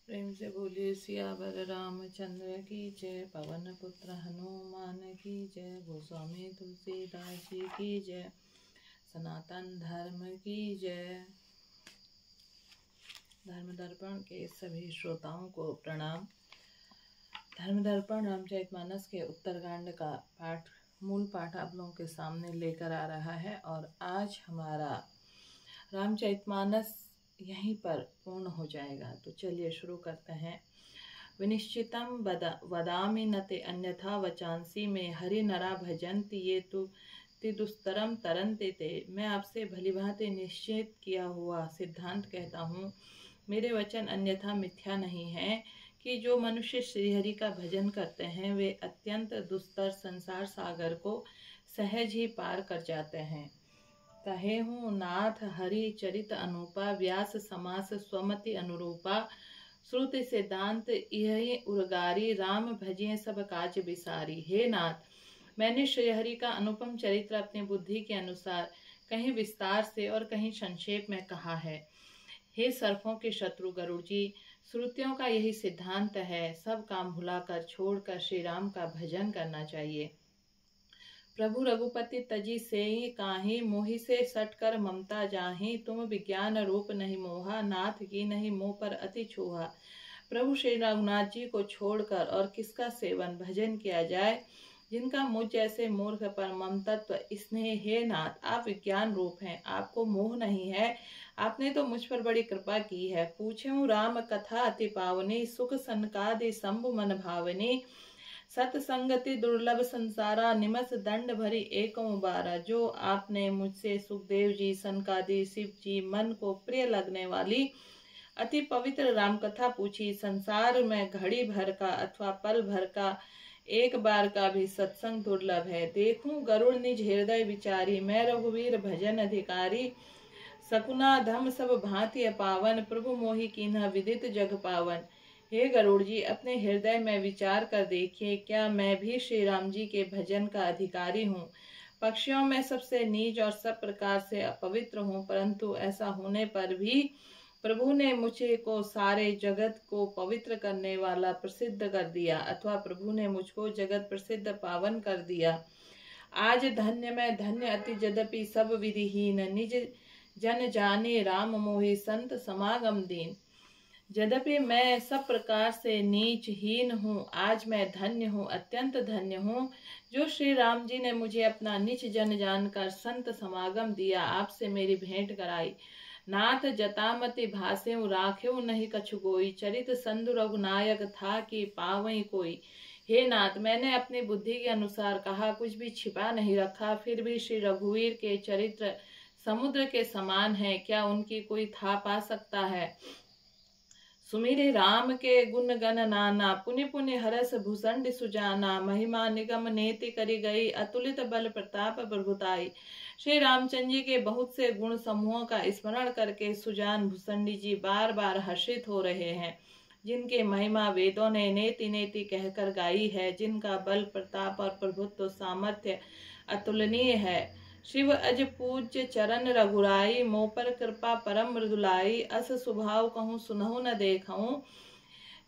प्रेम से बोलिए सियावर रामचंद्र की जय, पवन पुत्र हनुमान की जय, गोस्वामी तुलसीदास जी की जय, सनातन धर्म की जय। धर्म दर्पण के सभी श्रोताओं को प्रणाम। धर्म दर्पण रामचरितमानस के उत्तरकांड का मूल पाठ आप लोगों के सामने लेकर आ रहा है और आज हमारा रामचरितमानस यहीं पर पूर्ण हो जाएगा। तो चलिए शुरू करते हैं। विनिश्चितम वदामि न ते अन्यथा वचांसी में हरि नरा भजन्ति ये तु दुस्तरम तरन्ते ते। मैं आपसे भलीभांति निश्चित किया हुआ सिद्धांत कहता हूँ, मेरे वचन अन्यथा मिथ्या नहीं है कि जो मनुष्य श्रीहरि का भजन करते हैं वे अत्यंत दुस्तर संसार सागर को सहज ही पार कर जाते हैं। कहे हूँ नाथ हरि चरित अनुपा, व्यास समास स्वमति अनुरूपा, श्रुति सिद्धांत यही उर्गारी, राम भजिए सब काज बिसारी। हे नाथ, मैंने श्रीहरि का अनुपम चरित्र अपनी बुद्धि के अनुसार कहीं विस्तार से और कहीं संक्षेप में कहा है। हे सर्पों के शत्रु गरुड़ जी, श्रुतियों का यही सिद्धांत है, सब काम भुलाकर छोड़कर श्री राम का भजन करना चाहिए। प्रभु रघुपति तजी सेई काहि, मोहि से सट कर ममता जाहि, तुम विज्ञान रूप नहीं मोहा, नाथ की नहीं मोह पर अति छोहा। प्रभु श्री रघुनाथ जी को छोड़कर और किसका सेवन भजन किया जाए, जिनका मुझ जैसे मूर्ख पर ममतत्व स्नेह। हे नाथ, आप विज्ञान रूप हैं, आपको मोह नहीं है, आपने तो मुझ पर बड़ी कृपा की है। पूछूं राम कथा अति पावनी, सुख सनकादि शंभु मन भावनी, सतसंगति दुर्लभ संसारा, निमस दंड भरी एकम बारा। जो आपने मुझसे सुखदेव जी, सनकादि शिव जी, मन को प्रिय लगने वाली अति पवित्र राम कथा पूछी, संसार में घड़ी भर का अथवा पल भर का एक बार का भी सत्संग दुर्लभ है। देखूं गरुड़ निज हृदय विचारी, मैं रघुवीर भजन अधिकारी, सकुना धम सब भांति पावन, प्रभु मोहि कीन्हा विदित जग पावन। हे गरुड़ जी, अपने हृदय में विचार कर देखिए, क्या मैं भी श्री राम जी के भजन का अधिकारी हूँ। पक्षियों में सबसे नीच और सब प्रकार से अपवित्र हूँ, परंतु ऐसा होने पर भी प्रभु ने मुझे को सारे जगत को पवित्र करने वाला प्रसिद्ध कर दिया, अथवा प्रभु ने मुझको जगत प्रसिद्ध पावन कर दिया। आज धन्य मैं धन्य अति यद्यपि सब विधिहीन, निज जन जाने राम मोहि संत समागम दीन। यद्यपि मैं सब प्रकार से नीच हीन हूँ, आज मैं धन्य हूँ, अत्यंत धन्य हूँ, जो श्री राम जी ने मुझे अपना नीच जन जानकर संत समागम दिया, आपसे मेरी भेंट कराई। नाथ जतामति भासेउ राखेउ नहीं कछु कोई, चरित संधु रघुनायक था कि पावई कोई। हे नाथ, मैंने अपनी बुद्धि के अनुसार कहा, कुछ भी छिपा नहीं रखा, फिर भी श्री रघुवीर के चरित्र समुद्र के समान है, क्या उनकी कोई था पा सकता है। सुमिरे राम के गुण गण नाना, पुनि पुनि हरस भूषण सुजाना, महिमा निगम नेति करी गई, अतुलित बल प्रताप प्रभुताई। श्री रामचंद्र जी के बहुत से गुण समूहों का स्मरण करके सुजान भूषणी जी बार बार हर्षित हो रहे हैं, जिनके महिमा वेदों ने नेति नेति कहकर गाई है, जिनका बल प्रताप और प्रभुत्व सामर्थ्य अतुलनीय है। शिव अज पूज्य चरण रघुराई, मोह पर कृपा परम मृदुलाई, अस स्वभाव कहूँ सुनहु न देखूं,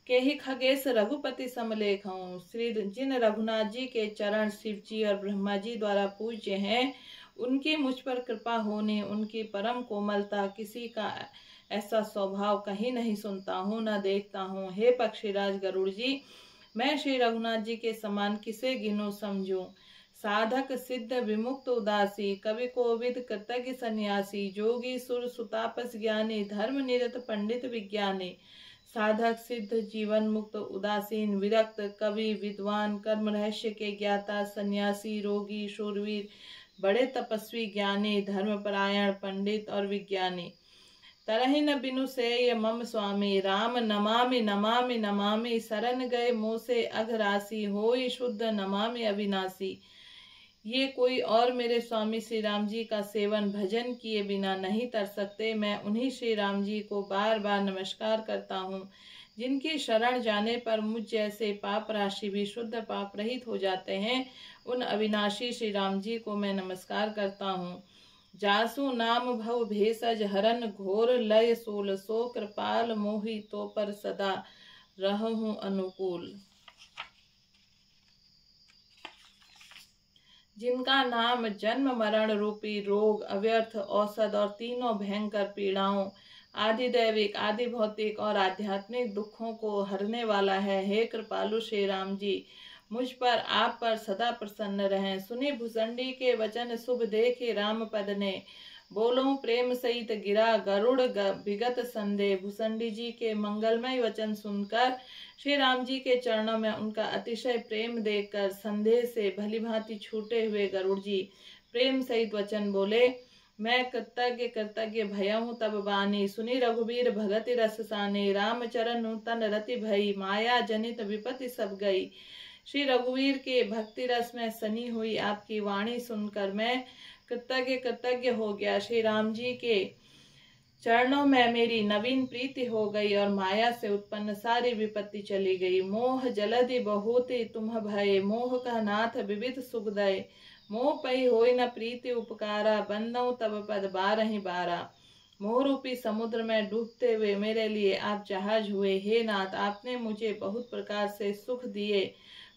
के ही खगेश रघुपति समलेखूं। श्री जिन रघुनाथ जी के चरण शिव जी और ब्रह्मा जी द्वारा पूज्य हैं, उनकी मुझ पर कृपा होने, उनकी परम कोमलता, किसी का ऐसा स्वभाव कहीं नहीं सुनता हूँ न देखता हूँ। हे पक्षीराज गरुड़ जी, मैं श्री रघुनाथ जी के समान किसे गिनूं समझूं। साधक सिद्ध विमुक्त उदासी, कवि कोविद कृतज्ञ सन्यासी, जोगी सुर सुतापस ज्ञानी, धर्म निरत पंडित विज्ञानी। साधक सिद्ध जीवन मुक्त उदासीन विरक्त, कवि विद्वान कर्म रहस्य के ज्ञाता, सन्यासी रोगी शूरवीर, बड़े तपस्वी ज्ञानी, धर्मपरायण पंडित और विज्ञानी। तरहि न बिनु से मम स्वामी, राम नमामि नमामि नमामि, शरण गए मोह से अघरासी, होई शुद्ध नमामि अविनाशी। ये कोई और मेरे स्वामी श्री राम जी का सेवन भजन किए बिना नहीं तर सकते। मैं उन्हीं श्री राम जी को बार बार नमस्कार करता हूँ, जिनकी शरण जाने पर मुझ जैसे पाप राशि भी शुद्ध पाप रहित हो जाते हैं। उन अविनाशी श्री राम जी को मैं नमस्कार करता हूँ, जासु नाम भव भेषज हरन घोर लय सोल सो कृपाल मोहि तो पर सदा रहूं अनुकूल। जिनका नाम जन्म मरण रूपी रोग, अव्यर्थ औषध और तीनों भयंकर पीड़ाओं, आदि दैविक, आदि भौतिक और आध्यात्मिक दुखों को हरने वाला है। हे कृपालु श्री राम जी, मुझ पर आप पर सदा प्रसन्न रहें। सुनी भुसंडी के वचन शुभ देखे रामपद ने, बोलो प्रेम सहित गिरा गरुड़ विगत संदेह। भुसंडी जी के मंगलमय वचन सुनकर श्री राम जी के चरणों में उनका अतिशय प्रेम देखकर संदेह से भली भांति छूटे हुए गरुड़ जी प्रेम सहित वचन बोले, मैं कृतज्ञ कृतज्ञ भयहु तब बानी। सुनी रघुबीर भगति रस साने, रामचरण नूतन रति भई, माया जनित विपत्ति सब गई। श्री रघुवीर के भक्ति रस में सनी हुई आपकी वाणी सुनकर मैं कृतज्ञ कृतज्ञ हो गया। श्री राम जी के चरणों में मेरी नवीन प्रीति हो गई और माया से उत्पन्न सारी विपत्ति चली गई। मोह जलधि बहुति तुम भय, मोह का नाथ विविध सुखदय। मोह पई होई न प्रीति उपकारा, बंदौ तब पद बारहि बारा। मोह रूपी समुद्र में डूबते हुए मेरे लिए आप जहाज हुए। हे नाथ, आपने मुझे बहुत प्रकार से सुख दिए,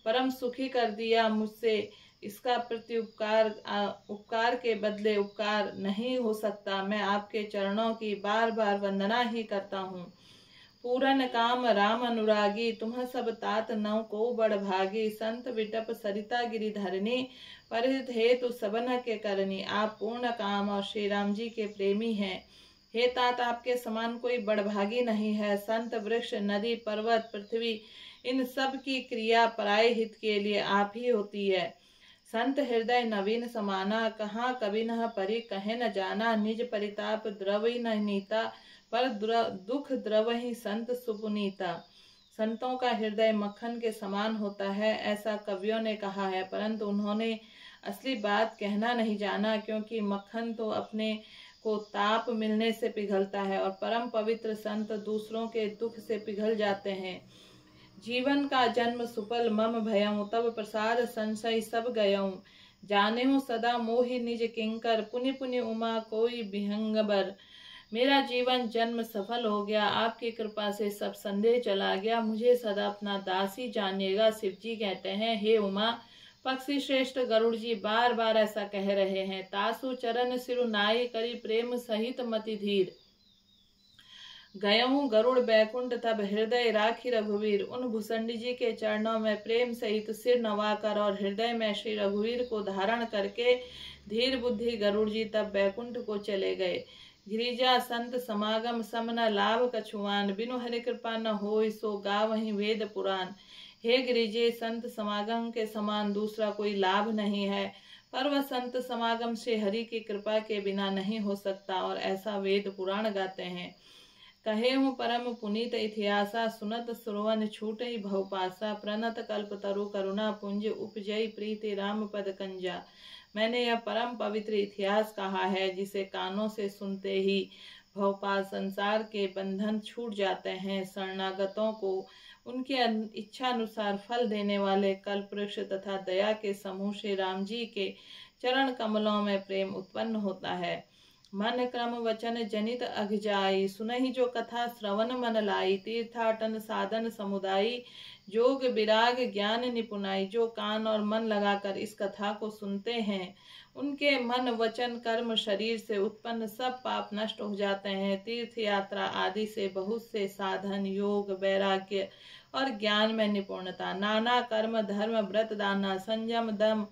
परम सुखी कर दिया। मुझसे इसका प्रति उपकार के बदले उपकार नहीं हो सकता। मैं आपके चरणों की बार बार वंदना ही करता हूँ। पूरन काम राम अनुरागी, तुम सब तात नौ को बड़ भागी। संत विटप सरिता गिरिधरणी, परिहित हेतु सबन के करनी। आप पूर्ण काम और श्री राम जी के प्रेमी हैं। हे तात, आपके समान कोई बड़भागी नहीं है। संत वृक्ष नदी पर्वत पृथ्वी इन सब की क्रिया पराय हित के लिए आप ही होती है। संत हृदय नवीन समाना, कहाँ कभी न परि कहे न जाना। निज परिताप द्रवि न नीता, पर दुख द्रवहि संत सुपुनीता। संतों का हृदय मक्खन के समान होता है, ऐसा कवियों ने कहा है, परंतु उन्होंने असली बात कहना नहीं जाना, क्योंकि मक्खन तो अपने को ताप मिलने से पिघलता है और परम पवित्र संत दूसरों के दुख से पिघल जाते हैं। जीवन का जन्म सुफल मम भयऊं, तब प्रसाद संशय सब गयऊं। जानेहु सदा मोहि निज किंकर, पुनि पुनि उमा कोई विहंगबर। मेरा जीवन जन्म सफल हो गया, आपकी कृपा से सब संदेह चला गया। मुझे सदा अपना दासी जानिएगा। शिव जी कहते हैं, हे उमा, पक्षी श्रेष्ठ गरुड़ जी बार बार ऐसा कह रहे हैं। तासु चरण सिरु नाई, करी प्रेम सहित मति धीर। गयऊं गरुड़ बैकुंठ, तब हृदय राखी रघुवीर। उन भुसंडी जी के चरणों में प्रेम सहित सिर नवाकर और हृदय में श्री रघुवीर को धारण करके धीर बुद्धि गरुड़ जी तब बैकुंठ को चले गए। गिरिजा संत समागम सम न लाभ कछुआन, बिनु हरि कृपा न होय सो गावहि वेद पुराण। हे गिरिजे, संत समागम के समान दूसरा कोई लाभ नहीं है, पर वह संत समागम से हरि की कृपा के बिना नहीं हो सकता, और ऐसा वेद पुराण गाते हैं। कहे हूँ परम पुनीत इतिहासा, सुनत श्रवण छूट ही भवपासा। प्रणत कल्प तरु करुणा पुंज, उपजय प्रीति राम पद कंजा। मैंने यह परम पवित्र इतिहास कहा है, जिसे कानों से सुनते ही भवपाल संसार के बंधन छूट जाते हैं। शरणागतों को उनके इच्छा अनुसार फल देने वाले कल्प वृक्ष तथा दया के समूह श्री राम जी के चरण कमलों में प्रेम उत्पन्न होता है। मन क्रम वचन जनित अघ जाई, सुनहि जो कथा श्रवण मन लाई। तीर्थाटन साधन समुदायी, जोग विराग ज्ञान निपुणाई। जो कान और मन लगाकर इस कथा को सुनते हैं, उनके मन वचन कर्म शरीर से उत्पन्न सब पाप नष्ट हो जाते हैं। तीर्थ यात्रा आदि से बहुत से साधन, योग, वैराग्य और ज्ञान में निपुणता, नाना कर्म धर्म व्रत दाना, संयम दम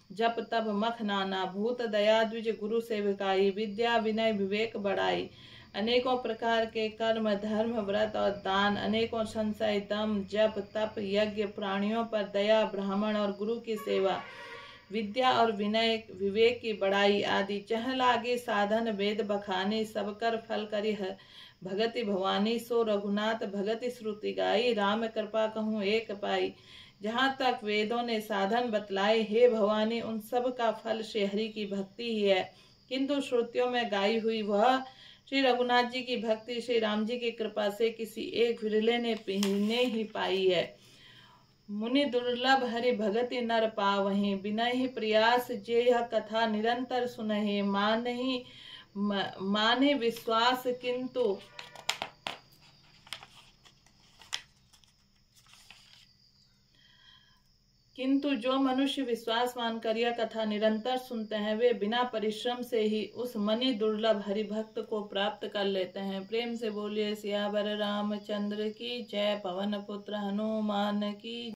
जप तप मख नाना। भूत दया द्विज गुरु सेवकाई, विद्या विनय विवेक बढ़ाई। अनेकों प्रकार के कर्म धर्म व्रत और दान, अनेकों संशय दम जप तप यज्ञ, प्राणियों पर दया, ब्राह्मण और गुरु की सेवा, विद्या और विनय विवेक की बढ़ाई आदि। जह लागे साधन वेद बखाने, सब कर फल करी भगति भवानी। सो रघुनाथ भगति श्रुति गाई, राम कृपा कहूँ एक पाई। जहाँ तक वेदों ने साधन बतलाए, हे भवानी, उन सब का फल श्री हरि की भक्ति ही है, किंतु श्रुतियों में गाई हुई वह श्री रघुनाथ जी की भक्ति श्री राम जी की कृपा से किसी एक विरले ने ही पाई है। मुनि दुर्लभ हरि भगति नर पावहि, बिनहि प्रयास जे यह कथा निरंतर सुनहि। माने विश्वास किंतु जो मनुष्य विश्वास मानकर यह कथा निरंतर सुनते हैं, वे बिना परिश्रम से ही उस मनि दुर्लभ हरि भक्त को प्राप्त कर लेते हैं। प्रेम से बोलिए सियावर रामचंद्र की जय। पवन पुत्र हनुमान की